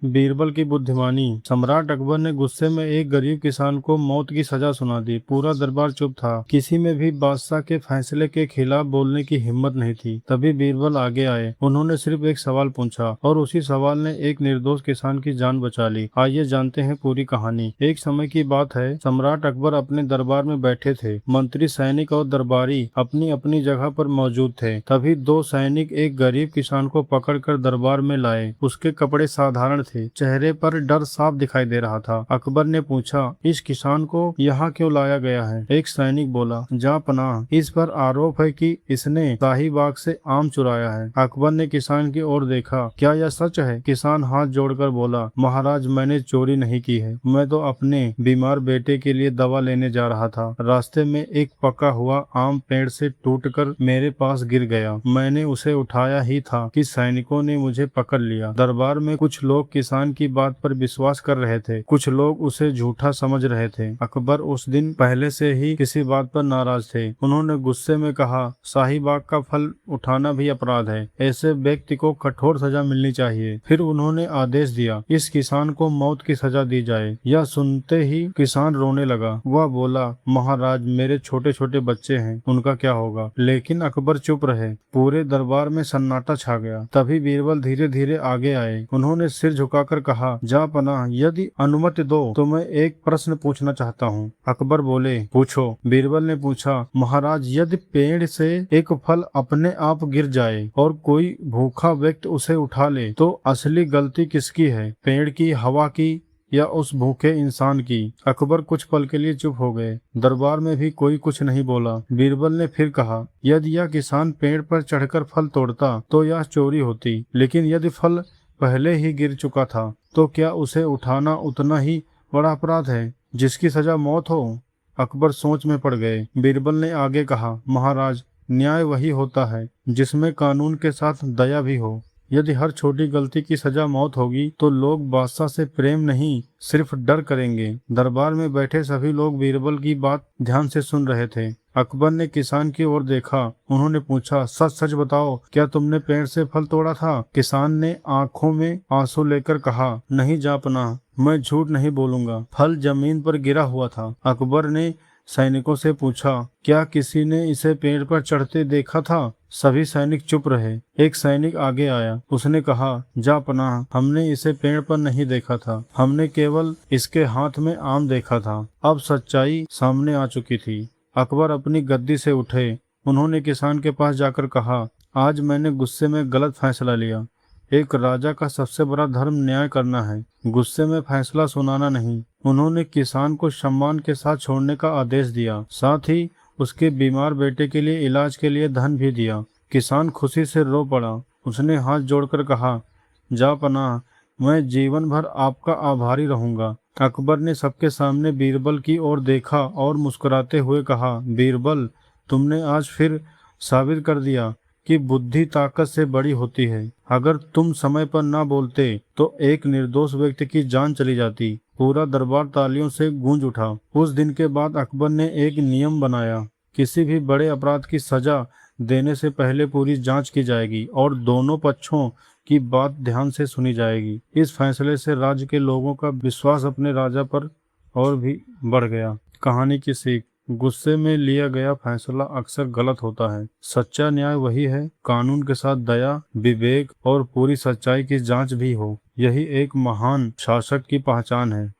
बीरबल की बुद्धिमानी। सम्राट अकबर ने गुस्से में एक गरीब किसान को मौत की सजा सुना दी। पूरा दरबार चुप था। किसी में भी बादशाह के फैसले के खिलाफ बोलने की हिम्मत नहीं थी। तभी बीरबल आगे आए। उन्होंने सिर्फ एक सवाल पूछा और उसी सवाल ने एक निर्दोष किसान की जान बचा ली। आइए जानते हैं पूरी कहानी। एक समय की बात है। सम्राट अकबर अपने दरबार में बैठे थे। मंत्री, सैनिक और दरबारी अपनी अपनी जगह पर मौजूद थे। तभी दो सैनिक एक गरीब किसान को पकड़कर दरबार में लाए। उसके कपड़े साधारण थे। चेहरे पर डर साफ दिखाई दे रहा था। अकबर ने पूछा, इस किसान को यहाँ क्यों लाया गया है? एक सैनिक बोला, जहाँ-पनाह, इस पर आरोप है कि इसने शाही बाग से आम चुराया है। अकबर ने किसान की ओर देखा। क्या यह सच है? किसान हाथ जोड़कर बोला, महाराज, मैंने चोरी नहीं की है। मैं तो अपने बीमार बेटे के लिए दवा लेने जा रहा था। रास्ते में एक पका हुआ आम पेड़ से टूटकर मेरे पास गिर गया। मैंने उसे उठाया ही था कि सैनिकों ने मुझे पकड़ लिया। दरबार में कुछ लोग किसान की बात पर विश्वास कर रहे थे, कुछ लोग उसे झूठा समझ रहे थे। अकबर उस दिन पहले से ही किसी बात पर नाराज थे। उन्होंने गुस्से में कहा, शाही बाग का फल उठाना भी अपराध है। ऐसे व्यक्ति को कठोर सजा मिलनी चाहिए। फिर उन्होंने आदेश दिया, इस किसान को मौत की सजा दी जाए। यह सुनते ही किसान रोने लगा। वह बोला, महाराज, मेरे छोटे छोटे बच्चे हैं, उनका क्या होगा? लेकिन अकबर चुप रहे। पूरे दरबार में सन्नाटा छा गया। तभी बीरबल धीरे धीरे आगे आए। उन्होंने सिर झुकाकर कहा, जहाँ-पनाह, यदि अनुमति दो तो मैं एक प्रश्न पूछना चाहता हूँ। अकबर बोले, पूछो। बीरबल ने पूछा, महाराज, यदि पेड़ से एक फल अपने आप गिर जाए और कोई भूखा व्यक्ति उसे उठा ले, तो असली गलती किसकी है? पेड़ की, हवा की, या उस भूखे इंसान की? अकबर कुछ पल के लिए चुप हो गए। दरबार में भी कोई कुछ नहीं बोला। बीरबल ने फिर कहा, यदि यह किसान पेड़ पर चढ़कर फल तोड़ता तो यह चोरी होती, लेकिन यदि फल पहले ही गिर चुका था तो क्या उसे उठाना उतना ही बड़ा अपराध है जिसकी सजा मौत हो? अकबर सोच में पड़ गए। बीरबल ने आगे कहा, महाराज, न्याय वही होता है जिसमें कानून के साथ दया भी हो। यदि हर छोटी गलती की सजा मौत होगी तो लोग बादशाह से प्रेम नहीं, सिर्फ डर करेंगे। दरबार में बैठे सभी लोग बीरबल की बात ध्यान से सुन रहे थे। अकबर ने किसान की ओर देखा। उन्होंने पूछा, सच सच बताओ, क्या तुमने पेड़ से फल तोड़ा था? किसान ने आंखों में आंसू लेकर कहा, नहीं जापना, मैं झूठ नहीं बोलूंगा। फल जमीन पर गिरा हुआ था। अकबर ने सैनिकों से पूछा, क्या किसी ने इसे पेड़ पर चढ़ते देखा था? सभी सैनिक चुप रहे। एक सैनिक आगे आया। उसने कहा, जापनाह, हमने इसे पेड़ पर नहीं देखा था। हमने केवल इसके हाथ में आम देखा था। अब सच्चाई सामने आ चुकी थी। अकबर अपनी गद्दी से उठे। उन्होंने किसान के पास जाकर कहा, आज मैंने गुस्से में गलत फैसला लिया। एक राजा का सबसे बड़ा धर्म न्याय करना है, गुस्से में फैसला सुनाना नहीं। उन्होंने किसान को सम्मान के साथ छोड़ने का आदेश दिया। साथ ही उसके बीमार बेटे के लिए इलाज के लिए धन भी दिया। किसान खुशी से रो पड़ा। उसने हाथ जोड़कर कहा, जापनाह, मैं जीवन भर आपका आभारी रहूंगा। अकबर ने सबके सामने बीरबल की ओर देखा और मुस्कुराते हुए कहा, बीरबल, तुमने आज फिर साबित कर दिया कि बुद्धि ताकत से बड़ी होती है। अगर तुम समय पर ना बोलते तो एक निर्दोष व्यक्ति की जान चली जाती। पूरा दरबार तालियों से गूंज उठा। उस दिन के बाद अकबर ने एक नियम बनाया, किसी भी बड़े अपराध की सजा देने से पहले पूरी जांच की जाएगी और दोनों पक्षों की बात ध्यान से सुनी जाएगी। इस फैसले से राज्य के लोगों का विश्वास अपने राजा पर और भी बढ़ गया। कहानी की सीख, गुस्से में लिया गया फैसला अक्सर गलत होता है। सच्चा न्याय वही है, कानून के साथ दया, विवेक और पूरी सच्चाई की जांच भी हो। यही एक महान शासक की पहचान है।